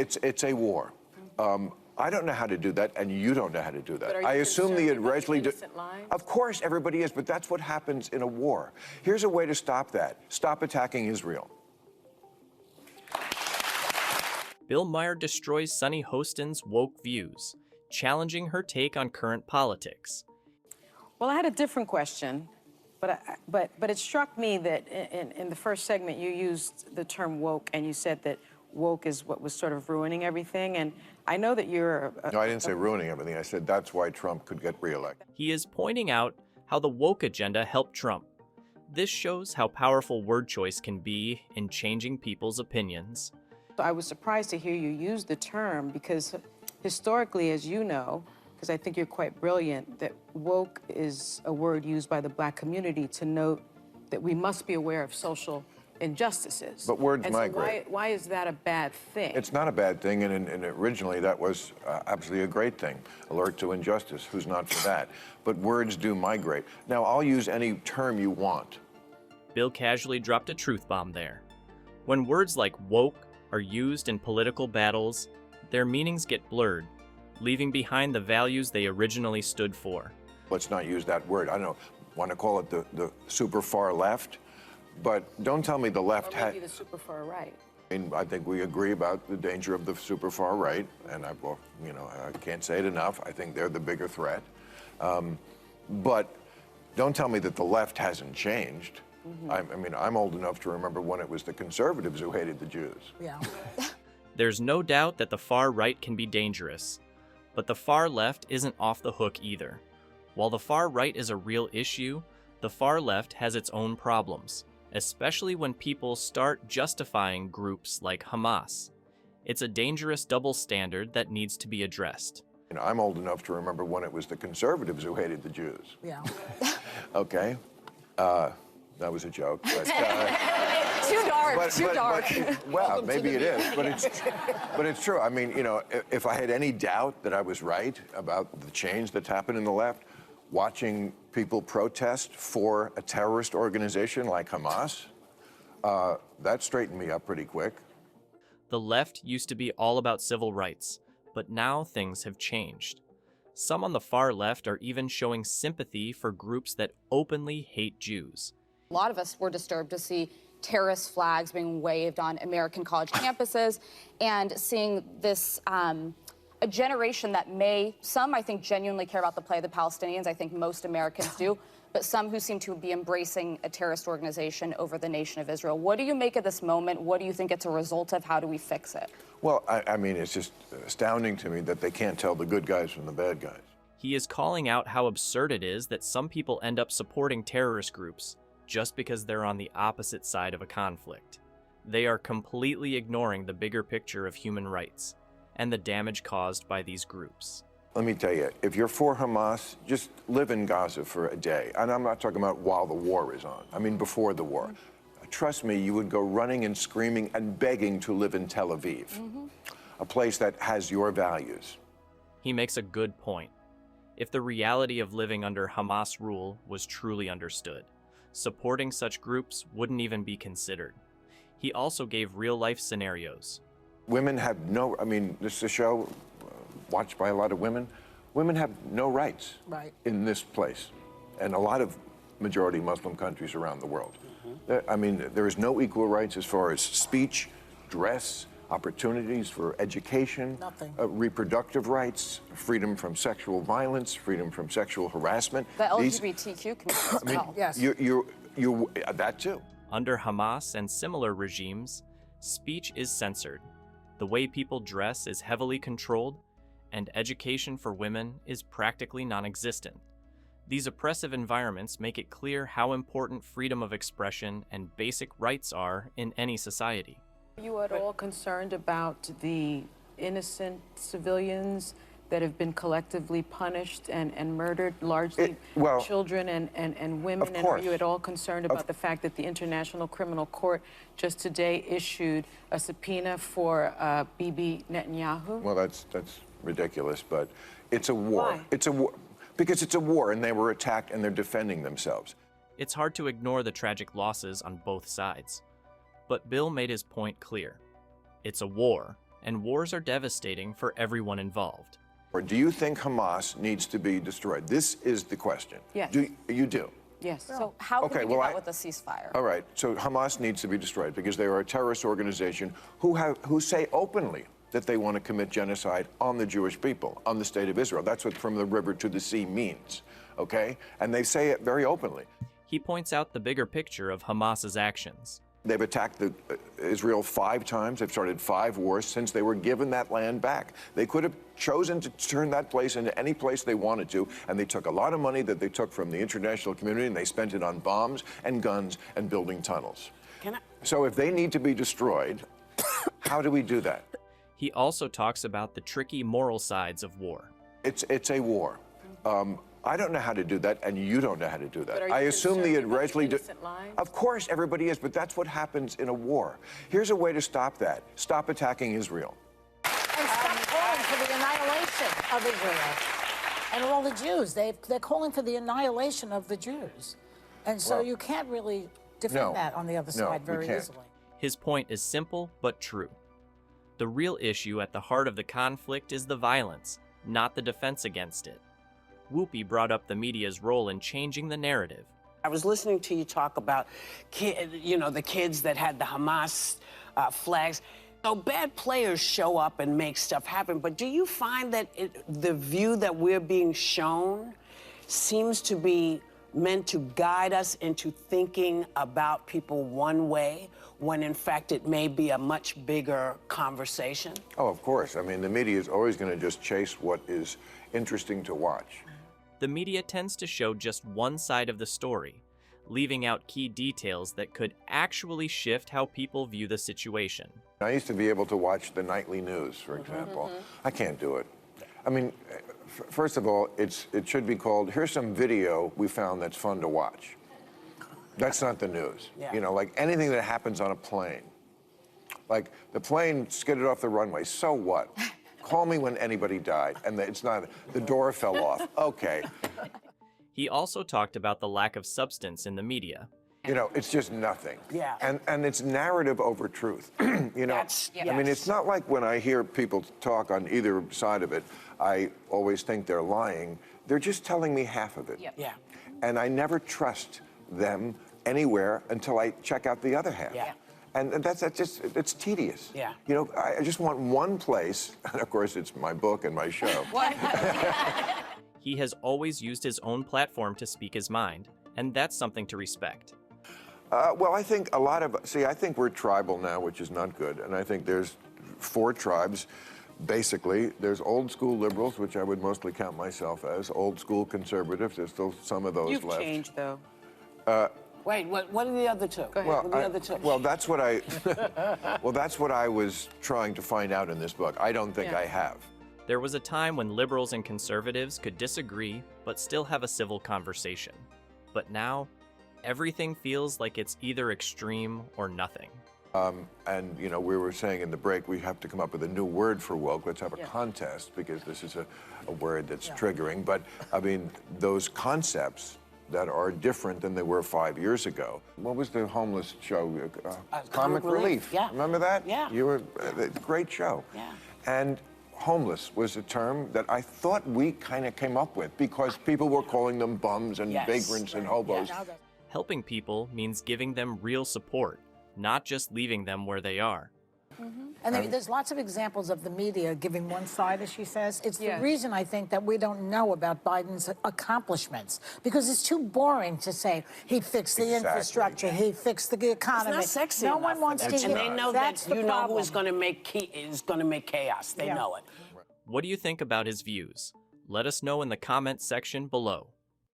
it's a war. I don't know how to do that, and you don't know how to do that. But are you I assume the concerned about Israeli. Of course, everybody is, but that's what happens in a war. Here's a way to stop that: stop attacking Israel. Bill Maher destroys Sunny Hostin's woke views, challenging her take on current politics. Well, I had a different question, but it struck me that in the first segment you used the term woke, and you said that woke is what was sort of ruining everything. And I know that you're No, I didn't say ruining everything. I said that's why Trump could get reelected. He is pointing out how the woke agenda helped Trump. This shows how powerful word choice can be in changing people's opinions. I was surprised to hear you use the term because historically, as you know, because I think you're quite brilliant, that woke is a word used by the Black community to note that we must be aware of social injustices. But words and migrate. So why is that a bad thing? It's not a bad thing, and originally that was absolutely a great thing. Alert to injustice, who's not for that? But words do migrate. Now, I'll use any term you want. Bill casually dropped a truth bomb there. When words like woke are used in political battles, their meanings get blurred, leaving behind the values they originally stood for. Let's not use that word. I don't know, want to call it the super far left, but don't tell me the left or maybe the super far right. I think we agree about the danger of the super far right, and I can't say it enough. I think they're the bigger threat. But don't tell me that the left hasn't changed. Mm-hmm. I'm old enough to remember when it was the conservatives who hated the Jews. Yeah. There's no doubt that the far right can be dangerous, but the far left isn't off the hook either. While the far right is a real issue, the far left has its own problems, especially when people start justifying groups like Hamas. It's a dangerous double standard that needs to be addressed. I'm old enough to remember when it was the conservatives who hated the Jews. Yeah. Okay. That was a joke. But, too dark, too dark. Well, maybe it is, but it's true. I mean, if I had any doubt that I was right about the change that's happened in the left, watching people protest for a terrorist organization like Hamas, that straightened me up pretty quick. The left used to be all about civil rights, but now things have changed. Some on the far left are even showing sympathy for groups that openly hate Jews. A lot of us were disturbed to see terrorist flags being waved on American college campuses and seeing this, a generation that some I think genuinely care about the plight of the Palestinians. I think most Americans do, but some who seem to be embracing a terrorist organization over the nation of Israel. What do you make of this moment? What do you think it's a result of? How do we fix it? Well, I mean, it's just astounding to me that they can't tell the good guys from the bad guys. He is calling out how absurd it is that some people end up supporting terrorist groups just because they're on the opposite side of a conflict. They are completely ignoring the bigger picture of human rights and the damage caused by these groups. Let me tell you, if you're for Hamas, just live in Gaza for a day. And I'm not talking about while the war is on. I mean before the war. Trust me, you would go running and screaming and begging to live in Tel Aviv, a place that has your values. He makes a good point. If the reality of living under Hamas rule was truly understood, supporting such groups wouldn't even be considered. He also gave real-life scenarios. Women have this is a show watched by a lot of women. Women have no rights in this place, and a lot of majority Muslim countries around the world. There is no equal rights as far as speech, dress, opportunities for education, reproductive rights, freedom from sexual violence, freedom from sexual harassment. The LGBTQ community as well. Yes. That too. Under Hamas and similar regimes, speech is censored. The way people dress is heavily controlled, and education for women is practically non-existent. These oppressive environments make it clear how important freedom of expression and basic rights are in any society. Are you at all concerned about the innocent civilians that have been collectively punished and murdered, largely children and women? Of and are course. you at all concerned about the fact that the International Criminal Court just today issued a subpoena for Bibi Netanyahu? Well, that's ridiculous, but it's a war. Why? It's a war because it's a war, and they were attacked, and they're defending themselves. It's hard to ignore the tragic losses on both sides. But Bill made his point clear. It's a war, and wars are devastating for everyone involved. Or do you think Hamas needs to be destroyed? This is the question. Yes. You do? Yes. So how can we do that with a ceasefire? All right, so Hamas needs to be destroyed because they are a terrorist organization who say openly that they want to commit genocide on the Jewish people, on the state of Israel. That's what from the river to the sea means, okay? And they say it very openly. He points out the bigger picture of Hamas's actions. They've attacked Israel 5 times. They've started 5 wars since they were given that land back. They could have chosen to turn that place into any place they wanted to, and they took a lot of money that they took from the international community and they spent it on bombs and guns and building tunnels. So if they need to be destroyed, how do we do that? He also talks about the tricky moral sides of war. It's a war. I don't know how to do that, and you don't know how to do that. But are you I assume the concerned about Israeli... innocent lives? Of course, everybody is, but that's what happens in a war. Here's a way to stop that. Stop attacking Israel. And stop calling for the annihilation of Israel and all the Jews. They're calling for the annihilation of the Jews. And so Well, you can't really defend that on the other side very can't. easily. His point is simple but true. The real issue at the heart of the conflict is the violence, not the defense against it. Whoopi brought up the media's role in changing the narrative. I was listening to you talk about, the kids that had the Hamas flags. So bad players show up and make stuff happen, but do you find that the view that we're being shown seems to be meant to guide us into thinking about people one way, when in fact it may be a much bigger conversation? Oh, of course. I mean, the media is always going to just chase what is interesting to watch. The media tends to show just one side of the story, leaving out key details that could actually shift how people view the situation. I used to be able to watch the nightly news, for example. I can't do it. I mean, first of all, it should be called, here's some video we found that's fun to watch. That's not the news. Yeah. You know, like anything that happens on a plane. Like the plane skidded off the runway, so what? Call me when anybody died, and it's not, the door fell off. Okay. He also talked about the lack of substance in the media. You know, it's just nothing. Yeah. And it's narrative over truth. You know, I mean, it's not like when I hear people talk on either side of it, I always think they're lying. They're just telling me half of it. Yeah. And I never trust them anywhere until I check out the other half. Yeah. And that's just, it's tedious. Yeah. You know, I just want one place, and of course it's my book and my show. He has always used his own platform to speak his mind, and that's something to respect. Well, I think I think we're tribal now, which is not good. And I think there's 4 tribes, basically. There's old school liberals, which I would mostly count myself as, old school conservatives. There's still some of those You've left. changed, though. Wait, what are the other two? Go ahead. Well, What are the other two? well, that's what I was trying to find out in this book. I don't think I have. There was a time when liberals and conservatives could disagree, but still have a civil conversation. But now, everything feels like it's either extreme or nothing. And, you know, we were saying in the break, we have to come up with a new word for woke. Let's have a contest, because this is a word that's triggering. But, I mean, those concepts that are different than they were 5 years ago. What was the homeless show? Comic Relief. Yeah. Remember that? Yeah. You were, great show. Yeah. And homeless was a term that I thought we kind of came up with because people were calling them bums and vagrants and hobos. Helping people means giving them real support, not just leaving them where they are. And there's lots of examples of the media giving one side, as she says. It's the reason, I think, that we don't know about Biden's accomplishments, because it's too boring to say he fixed the infrastructure, he fixed the economy. It's not sexy No enough one wants for to them. hear And they know that's that the you know who problem. is going to make chaos. They know it. What do you think about his views? Let us know in the comments section below.